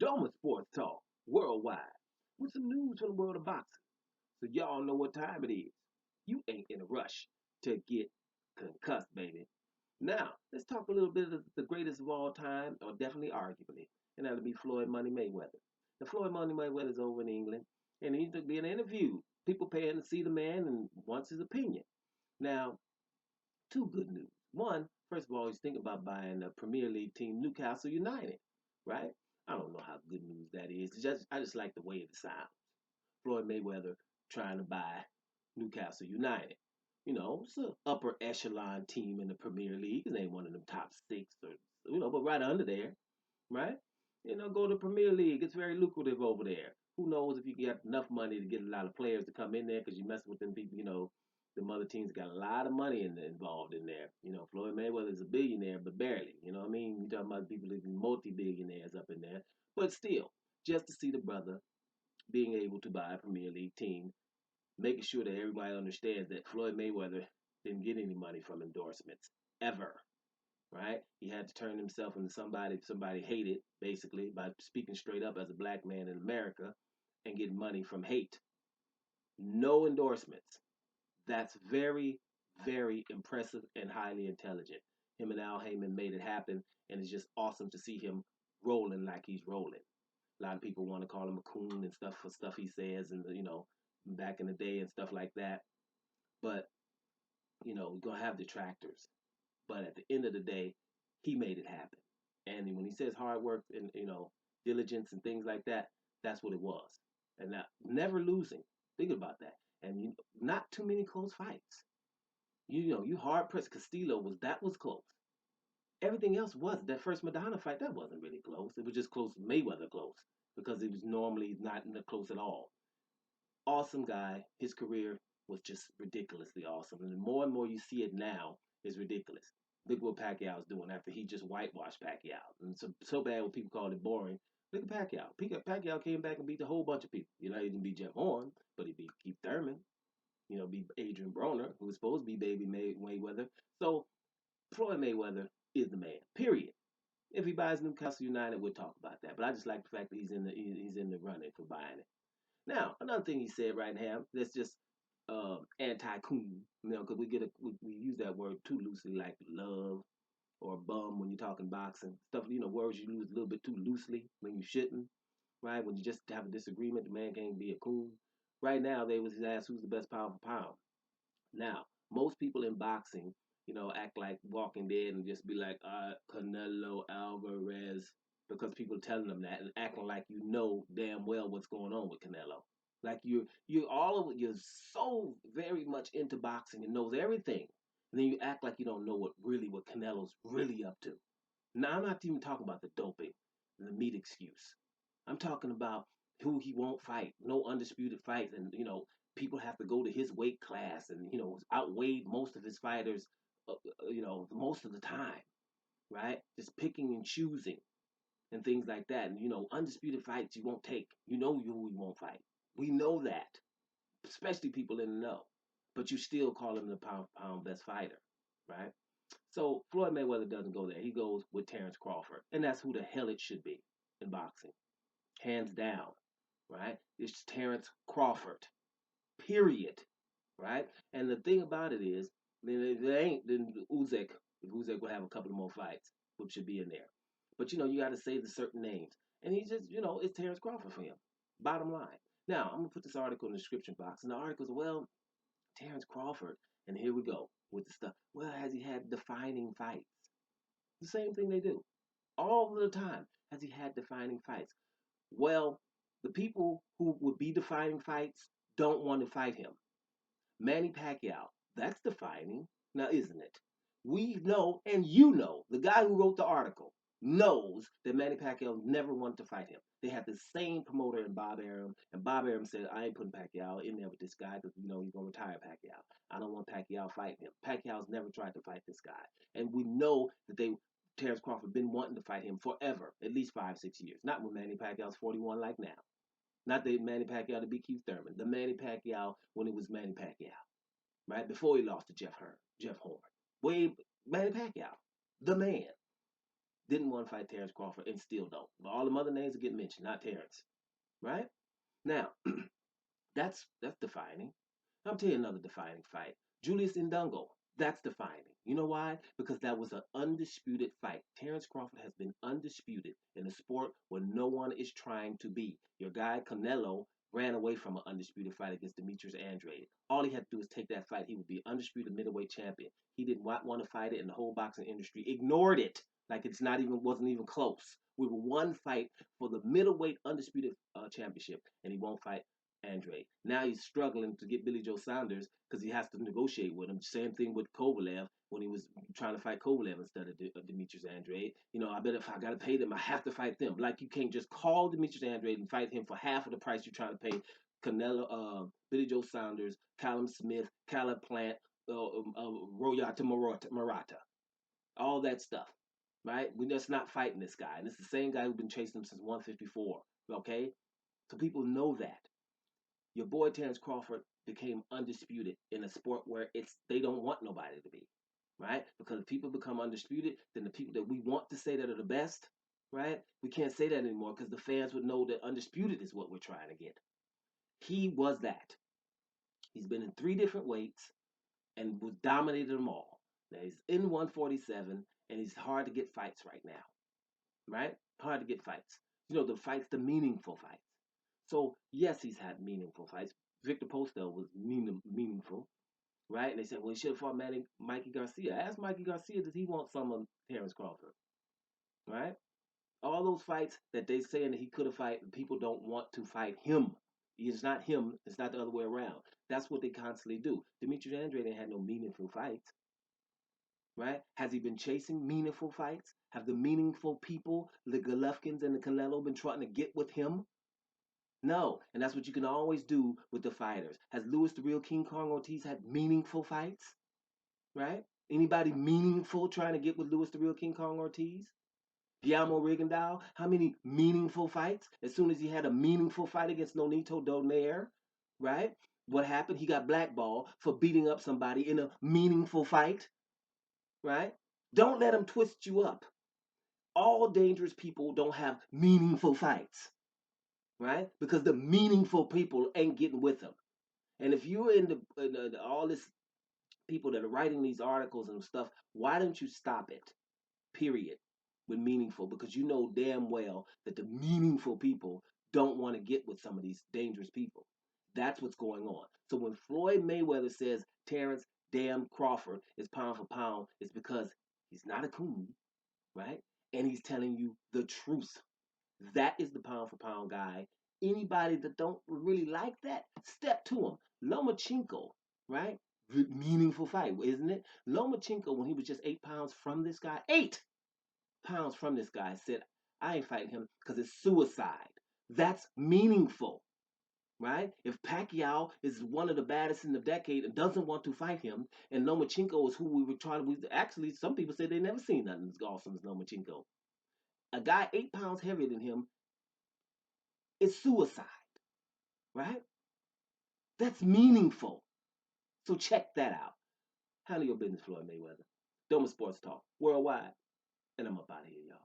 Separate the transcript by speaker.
Speaker 1: Doma Sports Talk worldwide with some news from the world of boxing. So y'all know what time it is. You ain't in a rush to get concussed, baby. Now, let's talk a little bit of the greatest of all time, or definitely arguably, and that'll be Floyd Money Mayweather. The Floyd Money Mayweather is over in England, and he's being interviewed. People paying to see the man and wants his opinion. Now, two good news. One, first of all, he's thinking about buying the Premier League team, Newcastle United, right? I don't know how good news that is. I just like the way it sounds. Floyd Mayweather trying to buy Newcastle United. You know, it's an upper echelon team in the Premier League. It ain't one of them top six or but right under there, right? Go to Premier League. It's very lucrative over there. Who knows if you get enough money to get a lot of players to come in there because you mess with them people. The mother teams got a lot of money involved in there. Floyd Mayweather is a billionaire, but barely. You know what I mean? You're talking about people that multi-billionaires up in there. But still, just to see the brother being able to buy a Premier League team, making sure that everybody understands that Floyd Mayweather didn't get any money from endorsements ever, right? He had to turn himself into somebody hated, basically, by speaking straight up as a black man in America and getting money from hate. No endorsements. That's very, very impressive and highly intelligent. Him and Al Heyman made it happen, and it's just awesome to see him rolling like he's rolling. A lot of people want to call him a coon and stuff for stuff he says, and back in the day and stuff like that. But we're gonna have detractors. But at the end of the day, he made it happen. And when he says hard work and diligence and things like that, that's what it was. And now, never losing. Think about that. And not too many close fights. You hard pressed. Castillo was close. Everything else was that first Madonna fight. That wasn't really close. It was just close, Mayweather close, because it was normally not close at all. Awesome guy. His career was just ridiculously awesome, and the more and more you see it now, it's ridiculous. Look what Pacquiao's doing after he just whitewashed Pacquiao, and so bad when people called it boring. Look at Pacquiao. Pacquiao came back and beat a whole bunch of people. He didn't beat Jeff Horn, but he beat Keith Thurman. Beat Adrian Broner, who was supposed to be Baby Mayweather. So Floyd Mayweather is the man. Period. If he buys Newcastle United, we'll talk about that. But I just like the fact that he's in the running for buying it. Now, another thing he said right now that's just anti-coon, because we use that word too loosely, like love or bum when you're talking boxing stuff. Words you use a little bit too loosely when you shouldn't, right? When you just have a disagreement, the man can't be a coon. Right now, they was asked who's the best pound for pound. Now, most people in boxing, act like Walking Dead and just be like, Canelo Alvarez, because people telling them that and acting like you know damn well what's going on with Canelo. Like you're so very much into boxing and knows everything. And then you act like you don't know what Canelo's really up to. Now I'm not even talking about the doping, the meat excuse. I'm talking about who he won't fight, no undisputed fights, and people have to go to his weight class, and outweighed most of his fighters, most of the time, right? Just picking and choosing and things like that, and undisputed fights you won't take. Who he won't fight. We know that, especially people in the know. But you still call him the pound for pound best fighter, right? So Floyd Mayweather doesn't go there. He goes with Terence Crawford, and that's who the hell it should be in boxing, hands down, right? It's Terence Crawford, period, right? And the thing about it is, then it ain't then Usyk. If Usyk will have a couple of more fights, which should be in there. But you got to say the certain names, and he just it's Terence Crawford for him. Bottom line. Now I'm gonna put this article in the description box, and the article's Terence Crawford, and here we go with the stuff. Well, has he had defining fights? The same thing they do all the time. Has he had defining fights? Well, the people who would be defining fights don't want to fight him. Manny Pacquiao, that's defining, now isn't it? We know, and the guy who wrote the article knows that Manny Pacquiao never wanted to fight him. They had the same promoter in Bob Arum, and Bob Arum said, I ain't putting Pacquiao in there with this guy because he's going to retire Pacquiao. I don't want Pacquiao fighting him. Pacquiao's never tried to fight this guy. And we know that Terence Crawford been wanting to fight him forever, at least 5-6 years. Not when Manny Pacquiao's 41 like now. Not the Manny Pacquiao to beat Keith Thurman. The Manny Pacquiao when it was Manny Pacquiao, right? Before he lost to Jeff Horn. Manny Pacquiao, the man. didn't want to fight Terence Crawford and still don't. But all the other names that get mentioned, not Terence, right? Now, that's defining. I'll tell you another defining fight. Julius Indungo. That's defining. You know why? Because that was an undisputed fight. Terence Crawford has been undisputed in a sport where no one is trying to be. Your guy Canelo ran away from an undisputed fight against Demetrius Andrade. All he had to do is take that fight. He would be undisputed middleweight champion. He did not want to fight it, and the whole boxing industry ignored it like it's not even wasn't even close. We were one fight for the middleweight undisputed championship, and he won't fight Andre. Now he's struggling to get Billy Joe Saunders because he has to negotiate with him. Same thing with Kovalev when he was trying to fight Kovalev instead of Demetrius Andrade. You know, I bet if I got to pay them, I have to fight them. Like you can't just call Demetrius Andrade and fight him for half of the price you're trying to pay Canelo, Billy Joe Saunders, Callum Smith, Caleb Plant, Royata Marata, all that stuff. Right? We're just not fighting this guy. And it's the same guy who's been chasing him since 154. Okay? So people know that. Your boy Terence Crawford became undisputed in a sport where it's they don't want nobody to be, right? Because if people become undisputed, then the people that we want to say that are the best, right? We can't say that anymore because the fans would know that undisputed is what we're trying to get. He was that. He's been in 3 different weights and was dominated them all. Now he's in 147 and he's hard to get fights right now, right? Hard to get fights. You know, the fights, the meaningful fights. So yes, he's had meaningful fights. Victor Postel was meaningful, right? And they said, well, he should have fought Mikey Garcia. Ask Mikey Garcia, does he want some of Terence Crawford, right? All those fights that they saying that he could have fight, people don't want to fight him. It's not him. It's not the other way around. That's what they constantly do. Demetrius Andrade ain't had no meaningful fights, right? Has he been chasing meaningful fights? Have the meaningful people, the Golovkins and the Canelo, been trying to get with him? No, and that's what you can always do with the fighters. Has Louis the Real King Kong Ortiz had meaningful fights? Right? Anybody meaningful trying to get with Louis the Real King Kong Ortiz? Guillermo Rigondeaux, how many meaningful fights? As soon as he had a meaningful fight against Nonito Donaire, right? What happened? He got blackballed for beating up somebody in a meaningful fight, right? Don't let him twist you up. All dangerous people don't have meaningful fights, right? Because the meaningful people ain't getting with them. And if you're in all this people that are writing these articles and stuff, why don't you stop it? Period. With meaningful, because you know damn well that the meaningful people don't want to get with some of these dangerous people. That's what's going on. So when Floyd Mayweather says Terence damn Crawford is pound for pound, it's because he's not a coon, right? And he's telling you the truth. That is the pound for pound guy. Anybody that don't really like that, step to him. Lomachenko, right? Meaningful fight, isn't it? Lomachenko, when he was just 8 pounds from this guy, 8 pounds from this guy, said, I ain't fighting him because it's suicide. That's meaningful, right? If Pacquiao is one of the baddest in the decade and doesn't want to fight him, and Lomachenko is who we were trying to, actually, some people say they never seen nothing as awesome as Lomachenko. A guy 8 pounds heavier than him is suicide, right? That's meaningful. So check that out. Handle your business, Floyd Mayweather. Doma Sports Talk, worldwide. And I'm up out of here, y'all.